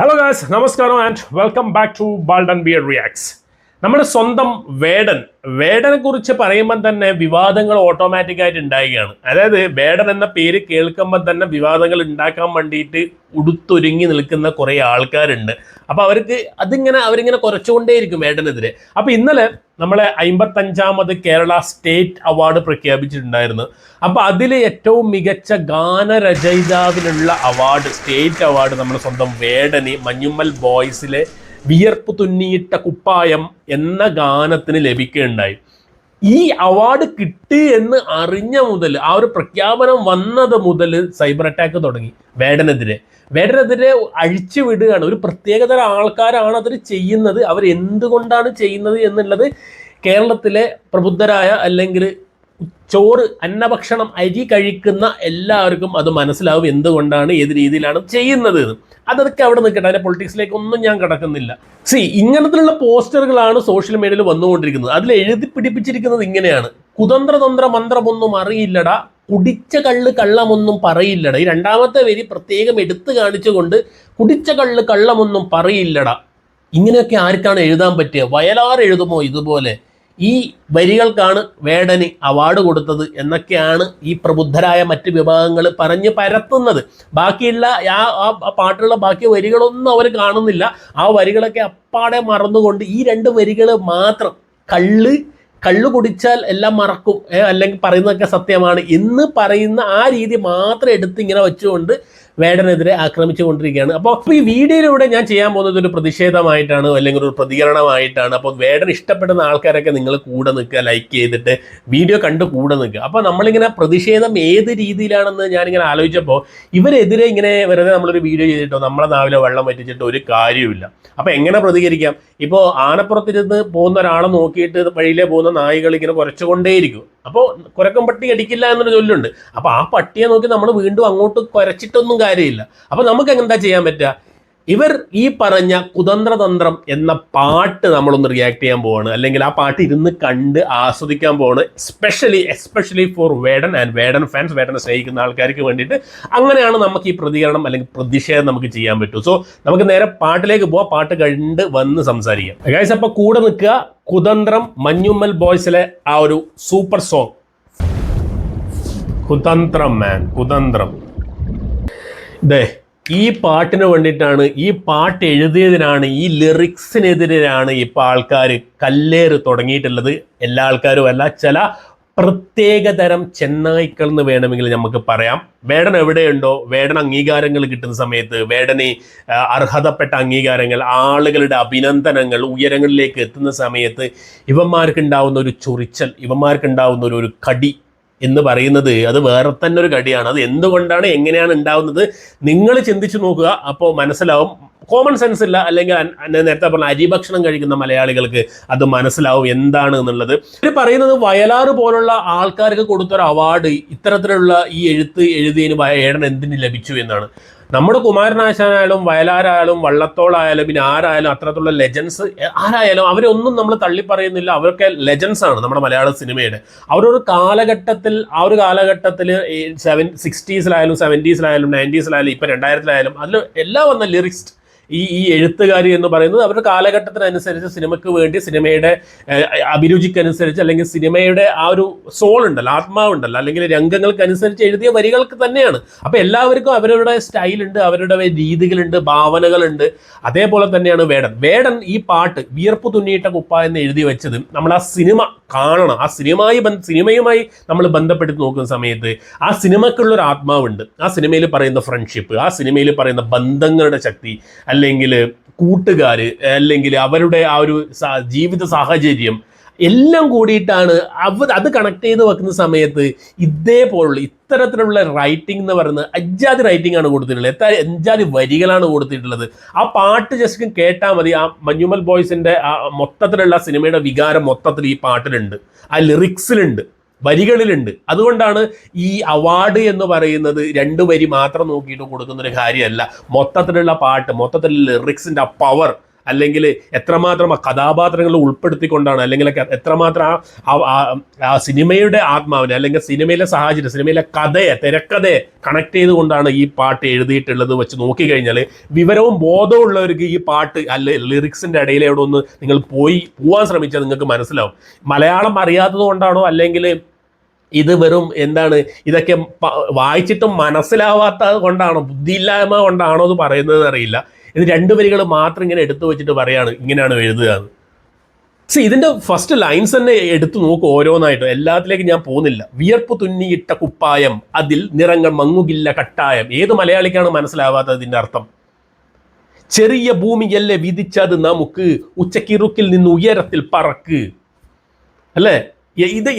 Hello guys, നമസ്കാരം and welcome back to Bald and Beard Reacts. നമ്മുടെ സ്വന്തം വേടനെ കുറിച്ച് പറയുമ്പോൾ തന്നെ വിവാദങ്ങൾ ഓട്ടോമാറ്റിക്കായിട്ട് ഉണ്ടാവുകയാണ്. അതായത് വേടൻ എന്ന പേര് കേൾക്കുമ്പോൾ തന്നെ വിവാദങ്ങൾ ഉണ്ടാക്കാൻ വേണ്ടിയിട്ട് ഉടുത്തൊരുങ്ങി നിൽക്കുന്ന കുറേ ആൾക്കാരുണ്ട്. അപ്പോൾ അവരിങ്ങനെ കുറച്ചുകൊണ്ടേയിരിക്കും വേടനെതിരെ. അപ്പോൾ ഇന്നലെ നമ്മളെ 55ാമത് കേരള സ്റ്റേറ്റ് അവാർഡ് പ്രഖ്യാപിച്ചിട്ടുണ്ടായിരുന്നു. അപ്പോൾ അതിൽ ഏറ്റവും മികച്ച ഗാനരചയിതാവിനുള്ള അവാർഡ്, സ്റ്റേറ്റ് അവാർഡ് നമ്മുടെ സ്വന്തം വേടന് മഞ്ഞുമ്മൽ ബോയ്സിലെ വിയർപ്പ് തുന്നിയിട്ട കുപ്പായം എന്ന ഗാനത്തിന് ലഭിക്കുകയുണ്ടായി. ഈ അവാർഡ് കിട്ടി എന്ന് അറിഞ്ഞ മുതൽ, ആ ഒരു പ്രഖ്യാപനം വന്നത് മുതൽ സൈബർ അറ്റാക്ക് തുടങ്ങി വേടനെതിരെ അഴിച്ചു വിടുകയാണ്. ഒരു പ്രത്യേകതര ആൾക്കാരാണ് അതിൽ ചെയ്യുന്നത്. അവർ എന്തുകൊണ്ടാണ് ചെയ്യുന്നത് എന്നുള്ളത് കേരളത്തിലെ പ്രബുദ്ധരായ, അല്ലെങ്കിൽ ചോറ് അന്നഭക്ഷണം അരി കഴിക്കുന്ന എല്ലാവർക്കും അത് മനസ്സിലാവും എന്തുകൊണ്ടാണ്, ഏത് രീതിയിലാണ് ചെയ്യുന്നത്. അതൊക്കെ അവിടെ നിൽക്കട്ടെ, അതിന്റെ പൊളിറ്റിക്സിലേക്ക് ഒന്നും ഞാൻ കടക്കുന്നില്ല. ഇങ്ങനത്തിലുള്ള പോസ്റ്ററുകളാണ് സോഷ്യൽ മീഡിയയിൽ വന്നുകൊണ്ടിരിക്കുന്നത്. അതിൽ എഴുതി പിടിപ്പിച്ചിരിക്കുന്നത് ഇങ്ങനെയാണ്: കുതന്ത്രതന്ത്ര മന്ത്രമൊന്നും അറിയില്ലടാ, കുടിച്ച കള്ള് കള്ളമൊന്നും പറയില്ലടാ. ഈ രണ്ടാമത്തെ വരി പ്രത്യേകം എടുത്തു കാണിച്ചുകൊണ്ട് കുടിച്ച കള്ള് കള്ളമൊന്നും പറയില്ലടാ. ഇങ്ങനെയൊക്കെ ആർക്കാണ് എഴുതാൻ പറ്റുക? വയലാർ എഴുതുമോ ഇതുപോലെ? ഈ വരികൾക്കാണ് വേടന് അവാർഡ് കൊടുത്തത് എന്നൊക്കെയാണ് ഈ പ്രബുദ്ധരായ മറ്റ് വിഭാഗങ്ങൾ പറഞ്ഞ് പരത്തുന്നത്. ബാക്കിയുള്ള ആ പാട്ടുള്ള ബാക്കി വരികളൊന്നും അവർ കാണുന്നില്ല. ആ വരികളൊക്കെ അപ്പാടെ മറന്നുകൊണ്ട് ഈ രണ്ട് വരികൾ മാത്രം, കള്ളു കുടിച്ചാൽ എല്ലാം മറക്കും, അല്ലെങ്കിൽ പറയുന്നതൊക്കെ സത്യമാണ് എന്ന് പറയുന്ന ആ രീതി മാത്രം എടുത്ത് ഇങ്ങനെ വെച്ചുകൊണ്ട് വേടനെതിരെ ആക്രമിച്ചു കൊണ്ടിരിക്കുകയാണ്. അപ്പോൾ ഈ വീഡിയോയിലൂടെ ഞാൻ ചെയ്യാൻ പോകുന്നത് ഒരു പ്രതിഷേധമായിട്ടാണ്, അല്ലെങ്കിൽ ഒരു പ്രതികരണമായിട്ടാണ്. അപ്പോൾ വേടൻ ഇഷ്ടപ്പെടുന്ന ആൾക്കാരൊക്കെ നിങ്ങൾ കൂടെ നിൽക്കുക, ലൈക്ക് ചെയ്തിട്ട് വീഡിയോ കണ്ട് കൂടെ നിൽക്കുക. അപ്പോൾ നമ്മളിങ്ങനെ പ്രതിഷേധം ഏത് രീതിയിലാണെന്ന് ഞാനിങ്ങനെ ആലോചിച്ചപ്പോൾ, ഇവരെതിരെ ഇങ്ങനെ വെറുതെ നമ്മളൊരു വീഡിയോ ചെയ്തിട്ടോ നമ്മളെ നാവിലെ വെള്ളം വറ്റിച്ചിട്ടോ ഒരു കാര്യമില്ല. അപ്പോൾ എങ്ങനെ പ്രതികരിക്കാം? ഇപ്പോൾ ആനപ്പുറത്തിരുന്ന് പോകുന്ന ഒരാളെ നോക്കിയിട്ട് വഴിയിലെ പോകുന്ന നായികൾ ഇങ്ങനെ കുരച്ചുകൊണ്ടേയിരിക്കും. അപ്പോൾ കുരക്കും പട്ടി അടിക്കില്ല എന്നൊരു ചൊല്ലുണ്ട്. അപ്പോൾ ആ പട്ടിയെ നോക്കി നമ്മൾ വീണ്ടും അങ്ങോട്ട് കുരച്ചിട്ടൊന്നും കാര്യമില്ല. അപ്പോൾ നമുക്ക് എന്താ ചെയ്യാൻ പറ്റുക? ഇവർ ഈ പറഞ്ഞ കുതന്ത്രതന്ത്രം എന്ന പാട്ട് നമ്മളൊന്ന് റിയാക്ട് ചെയ്യാൻ പോവാണ്, അല്ലെങ്കിൽ ആ പാട്ട് ഇരുന്ന് കണ്ട് ആസ്വദിക്കാൻ പോവാണ്. Especially for Vedan and Vedan fans, വേടനെ സ്നേഹിക്കുന്ന ആൾക്കാർക്ക് വേണ്ടിയിട്ട്. അങ്ങനെയാണ് നമുക്ക് ഈ പ്രതികരണം അല്ലെങ്കിൽ പ്രതിഷേധം നമുക്ക് ചെയ്യാൻ പറ്റൂ. സോ നമുക്ക് നേരെ പാട്ടിലേക്ക് പോവാം, പാട്ട് കണ്ട് വന്ന് സംസാരിക്കാം. ഗൈസ്, അപ്പോൾ കൂടെ നിൽക്കുക. കുതന്ത്രം, മഞ്ഞുമ്മൽ ബോയ്സിലെ ആ ഒരു സൂപ്പർ സോങ് കുതന്ത്രം. കുതന്ത്രം ഈ പാട്ടിന് വേണ്ടിയിട്ടാണ്, ഈ പാട്ട് എഴുതിയതിനാണ്, ഈ ലിറിക്സിനെതിരെയാണ് ഇപ്പോൾ ആൾക്കാർ കല്ലേറ് തുടങ്ങിയിട്ടുള്ളത്. എല്ലാ ആൾക്കാരും അല്ല, ചില പ്രത്യേകതരം ചെന്നായ്ക്കൾ എന്ന് വേണമെങ്കിൽ നമുക്ക് പറയാം. വേടൻ എവിടെയുണ്ടോ, വേടൻ അംഗീകാരങ്ങൾ കിട്ടുന്ന സമയത്ത്, വേടന് അർഹതപ്പെട്ട അംഗീകാരങ്ങൾ, ആളുകളുടെ അഭിനന്ദനങ്ങൾ, ഉയരങ്ങളിലേക്ക് എത്തുന്ന സമയത്ത് ഇവന്മാർക്കുണ്ടാവുന്ന ഒരു ചൊറിച്ചൽ, ഇവന്മാർക്കുണ്ടാവുന്ന ഒരു കടി എന്ന് പറയുന്നത് അത് വേറെ തന്നെ ഒരു കടിയാണ്. അത് എന്തുകൊണ്ടാണ്, എങ്ങനെയാണ് ഉണ്ടാവുന്നത് നിങ്ങൾ ചിന്തിച്ചു നോക്കുക. അപ്പോൾ മനസ്സിലാവും. കോമൺ സെൻസ് ഇല്ല, അല്ലെങ്കിൽ നേരത്തെ പറഞ്ഞ അരിഭക്ഷണം കഴിക്കുന്ന മലയാളികൾക്ക് അത് മനസ്സിലാവും എന്താണ് എന്നുള്ളത്. ഇവർ പറയുന്നത് വയലാർ പോലുള്ള ആൾക്കാർക്ക് കൊടുത്തൊരു അവാർഡ് ഇത്തരത്തിലുള്ള ഈ എഴുതിയതിന് വേടൻ എന്തിന് ലഭിച്ചു എന്നാണ്. നമ്മുടെ കുമാരനാശാനായാലും വയലാരായാലും വള്ളത്തോളായാലും പിന്നെ ആരായാലും അത്തരത്തിലുള്ള ലെജൻസ് ആരായാലും അവരൊന്നും നമ്മൾ തള്ളിപ്പറയുന്നില്ല. അവരൊക്കെ ലെജൻസ് ആണ് നമ്മുടെ മലയാള സിനിമയുടെ. അവരൊരു കാലഘട്ടത്തിൽ, ആ ഒരു കാലഘട്ടത്തിൽ 60s 70s 90s ഇപ്പം 2000 അതിൽ എല്ലാം വന്ന ലിറിക്സ്, ഈ എഴുത്തുകാരി എന്ന് പറയുന്നത് അവരുടെ കാലഘട്ടത്തിനനുസരിച്ച് സിനിമയ്ക്ക് വേണ്ടി, സിനിമയുടെ അഭിരുചിക്കനുസരിച്ച്, അല്ലെങ്കിൽ സിനിമയുടെ ആ ഒരു സോൾ ഉണ്ടല്ലോ, ആത്മാവുണ്ടല്ലോ, അല്ലെങ്കിൽ രംഗങ്ങൾക്കനുസരിച്ച് എഴുതിയ വരികൾക്ക് തന്നെയാണ്. അപ്പോൾ എല്ലാവർക്കും അവരുടെ സ്റ്റൈലുണ്ട്, അവരുടെ രീതികളുണ്ട്, ഭാവനകളുണ്ട്. അതേപോലെ തന്നെയാണ് വേടൻ ഈ പാട്ട് വിയർപ്പ് തുന്നിയിട്ട കുപ്പ എന്ന് എഴുതി വെച്ചത് നമ്മൾ ആ സിനിമ കാണണം. ആ സിനിമയുമായി നമ്മൾ ബന്ധപ്പെടുത്തി നോക്കുന്ന സമയത്ത് ആ സിനിമക്കുള്ളൊരു ആത്മാവുണ്ട്. ആ സിനിമയിൽ പറയുന്ന ഫ്രണ്ട്ഷിപ്പ്, ആ സിനിമയിൽ പറയുന്ന ബന്ധങ്ങളുടെ ശക്തി, അല്ലെങ്കിൽ കൂട്ടുകാർ, അല്ലെങ്കിൽ അവരുടെ ആ ഒരു ജീവിത സാഹചര്യം എല്ലാം കൂടിയിട്ടാണ് അത് കണക്ട് ചെയ്ത് വെക്കുന്ന സമയത്ത് ഇതേപോലുള്ള ഇത്തരത്തിലുള്ള റൈറ്റിംഗ് എന്ന് പറയുന്നത് അജ്ജാതി റൈറ്റിംഗ് ആണ് കൊടുത്തിട്ടുള്ളത്. അജ്ജാതി വരികളാണ് കൊടുത്തിട്ടുള്ളത്. ആ പാട്ട് ജസ്റ്റ് കേട്ടാൽ മതി. ആ മഞ്ഞുമ്മൽ ബോയ്സിന്റെ ആ മൊത്തത്തിലുള്ള സിനിമയുടെ വികാരം മൊത്തത്തിൽ ഈ പാട്ടിലുണ്ട്, ആ ലിറിക്സിലുണ്ട്, വരികളിലുണ്ട്. അതുകൊണ്ടാണ് ഈ അവാർഡ് എന്ന് പറയുന്നത് 2 വരി മാത്രം നോക്കിയിട്ട് കൊടുക്കുന്നൊരു കാര്യമല്ല. മൊത്തത്തിലുള്ള പാട്ട്, മൊത്തത്തിലുള്ള ലിറിക്സിൻ്റെ ആ പവർ, അല്ലെങ്കിൽ എത്രമാത്രം ആ കഥാപാത്രങ്ങൾ ഉൾപ്പെടുത്തിക്കൊണ്ടാണ്, അല്ലെങ്കിൽ എത്രമാത്രം ആ സിനിമയുടെ ആത്മാവിനെ അല്ലെങ്കിൽ സിനിമയിലെ സാഹചര്യം, സിനിമയിലെ തിരക്കഥയെ കണക്ട് ചെയ്തുകൊണ്ടാണ് ഈ പാട്ട് എഴുതിയിട്ടുള്ളത് വെച്ച് നോക്കിക്കഴിഞ്ഞാൽ വിവരവും ബോധവും ഉള്ളവർക്ക് ഈ പാട്ട് അല്ലെ ലിറിക്സിന്റെ ഇടയിൽ എവിടെ ഒന്ന് നിങ്ങൾ പോവാൻ ശ്രമിച്ചാൽ നിങ്ങൾക്ക് മനസ്സിലാവും. മലയാളം അറിയാത്തത് കൊണ്ടാണോ അല്ലെങ്കിൽ ഇത് വെറും എന്താണ് ഇതൊക്കെ വായിച്ചിട്ടും മനസ്സിലാവാത്തത് കൊണ്ടാണോ, ബുദ്ധിയില്ലായ്മ കൊണ്ടാണോ എന്ന് പറയുന്നത് അറിയില്ല. ഇത് 2 വരികൾ മാത്രം ഇങ്ങനെ എടുത്തു വെച്ചിട്ട് പറയാണ് ഇങ്ങനെയാണ് എഴുതുക. ഇതിന്റെ ഫസ്റ്റ് ലൈൻസ് തന്നെ എടുത്തു നോക്കും ഓരോന്നായിട്ട്, എല്ലാത്തിലേക്ക് ഞാൻ പോകുന്നില്ല. വിയർപ്പ് തുന്നിയിട്ട കുപ്പായം, അതിൽ നിറങ്ങൾ മങ്ങുകില്ല കട്ടായം. ഏത് മലയാളിക്കാണ് മനസ്സിലാവാത്തത് ഇതിന്റെ അർത്ഥം? ചെറിയ ഭൂമിയല്ലേ വിധിച്ചത് നമുക്ക്, ഉച്ചക്കിറുക്കിൽ നിന്ന് ഉയരത്തിൽ പറക്ക്. അല്ലേ?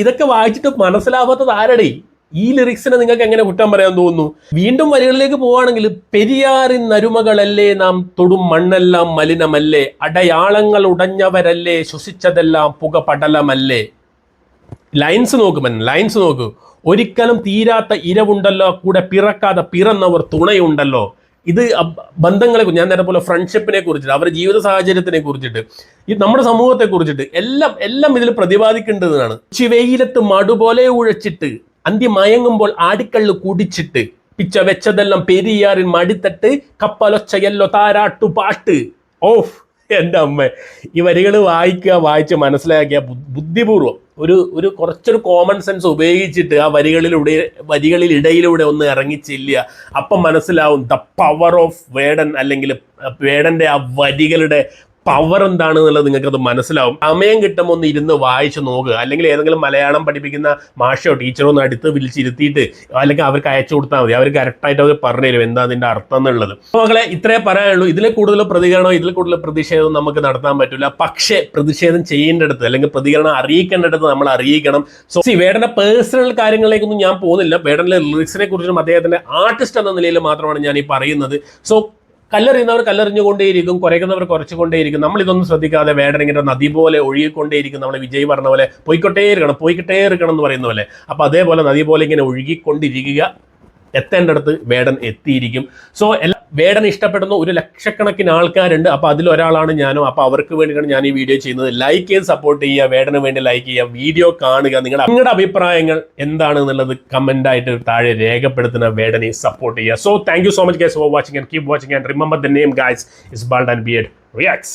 ഇതൊക്കെ വായിച്ചിട്ട് മനസ്സിലാവാത്തത് ആരടി? ഈ ലിറിക്സിനെ നിങ്ങൾക്ക് എങ്ങനെ കുറ്റം പറയാൻ തോന്നുന്നു? വീണ്ടും വരികളിലേക്ക് പോവുകയാണെങ്കിൽ, പെരിയാറിൻ നരുമകളല്ലേ നാം, തൊടും മണ്ണെല്ലാം മലിനമല്ലേ, അടയാളങ്ങൾ ഉടഞ്ഞവരല്ലേ, ശ്വസിച്ചതെല്ലാം പുക പടലമല്ലേ. ലൈൻസ് നോക്കൂ. ഒരിക്കലും തീരാത്ത ഇരവുണ്ടല്ലോ, കൂടെ പിറക്കാതെ പിറന്നവർ തുണയുണ്ടല്ലോ. ഇത് ബന്ധങ്ങളെ കുറിച്ച്, ഞാൻ നേരെ പോലെ ഫ്രണ്ട്ഷിപ്പിനെ കുറിച്ചിട്ട്, അവരുടെ ജീവിത സാഹചര്യത്തിനെ കുറിച്ചിട്ട്, ഈ നമ്മുടെ സമൂഹത്തെ കുറിച്ചിട്ട് എല്ലാം ഇതിൽ പ്രതിപാദിക്കേണ്ടതാണ്. വെയിലത്ത് മടുപോലെ ഉഴച്ചിട്ട്, അന്തി മയങ്ങുമ്പോൾ ആടിക്കള്ള് കുടിച്ചിട്ട്, പിച്ച വെച്ചതെല്ലാം പെരിയാറിൻ മടിത്തട്ട്, കപ്പലൊച്ചയല്ലോ താരാട്ടു പാട്ട്. ഓഫ് എൻ്റെ അമ്മ, ഈ വരികൾ വായിച്ച് മനസ്സിലാക്കിയ ബുദ്ധിപൂർവ്വം ഒരു കുറച്ചൊരു കോമൺ സെൻസ് ഉപയോഗിച്ചിട്ട് ആ വരികളിലിടയിലൂടെ ഒന്ന് ഇറങ്ങി ചെല്ലുക. അപ്പം മനസ്സിലാവും ദ പവർ ഓഫ് വേടൻ, അല്ലെങ്കിൽ വേടൻ്റെ ആ വരികളുടെ പവർ എന്താണെന്നുള്ളത് നിങ്ങൾക്കത് മനസ്സിലാവും. സമയം കിട്ടുമ്പോൾ ഒന്ന് ഇരുന്ന് വായിച്ച് നോക്കുക. അല്ലെങ്കിൽ ഏതെങ്കിലും മലയാളം പഠിപ്പിക്കുന്ന മാഷോ ടീച്ചറോ ഒന്ന് അടുത്ത് വിളിച്ചിരുത്തിയിട്ട് അല്ലെങ്കിൽ അവർക്ക് അയച്ചു കൊടുത്താൽ മതി. അവർ കറക്റ്റായിട്ട് അവർ പറഞ്ഞുതരും എന്താ അതിൻ്റെ അർത്ഥം എന്നുള്ളത്. മക്കളെ, ഇത്രേ പറയാനുള്ളൂ. ഇതിൽ കൂടുതൽ പ്രതികരണമോ ഇതിൽ കൂടുതൽ പ്രതിഷേധവും നമുക്ക് നടത്താൻ പറ്റില്ല. പക്ഷേ പ്രതിഷേധം ചെയ്യേണ്ടടുത്ത് അല്ലെങ്കിൽ പ്രതികരണം അറിയിക്കേണ്ടടുത്ത് നമ്മൾ അറിയിക്കണം. സോ വേടൻ്റെ പേഴ്സണൽ കാര്യങ്ങളിലേക്കൊന്നും ഞാൻ പോകുന്നില്ല. വേടൻ്റെ ലിറിക്സിനെ കുറിച്ചും അദ്ദേഹത്തിൻ്റെ ആർട്ടിസ്റ്റ് എന്ന നിലയിൽ മാത്രമാണ് ഞാൻ ഈ പറയുന്നത്. സോ കല്ലെറിയുന്നവർ കല്ലെറിഞ്ഞുകൊണ്ടേയിരിക്കും, കുറയ്ക്കുന്നവർ കുറച്ചുകൊണ്ടേയിരിക്കും. നമ്മളിതൊന്നും ശ്രദ്ധിക്കാതെ വേടൻ ഇങ്ങനെ നദി പോലെ ഒഴുകിക്കൊണ്ടേയിരിക്കും. നമ്മൾ വിജയ് പറഞ്ഞ പോലെ പോയിക്കൊട്ടേ ഇരിക്കണം എന്ന് പറയുന്ന പോലെ. അപ്പോൾ അതേപോലെ നദി പോലെ ഇങ്ങനെ ഒഴുകിക്കൊണ്ടിരിക്കുക. എത്തേണ്ടടുത്ത് വേടൻ എത്തിയിരിക്കും. സോ വേടൻ ഇഷ്ടപ്പെടുന്ന 1 ലക്ഷക്കണക്കിന് ആൾക്കാരുണ്ട്. അപ്പോൾ അതിലൊരാളാണ് ഞാനും. അപ്പോൾ അവർക്ക് വേണ്ടിയിട്ടാണ് ഞാൻ ഈ വീഡിയോ ചെയ്യുന്നത്. ലൈക്ക് ചെയ്ത് സപ്പോർട്ട് ചെയ്യുക, വേടന് വേണ്ടി ലൈക്ക് ചെയ്യുക, വീഡിയോ കാണുക. നിങ്ങളുടെ അഭിപ്രായങ്ങൾ എന്താണെന്നുള്ളത് കമൻ്റായിട്ട് താഴെ രേഖപ്പെടുത്തുന്ന, വേടനെ സപ്പോർട്ട് ചെയ്യുക. So thank you so much guys for watching and keep watching and remember the name guys is Bald and Beard reacts.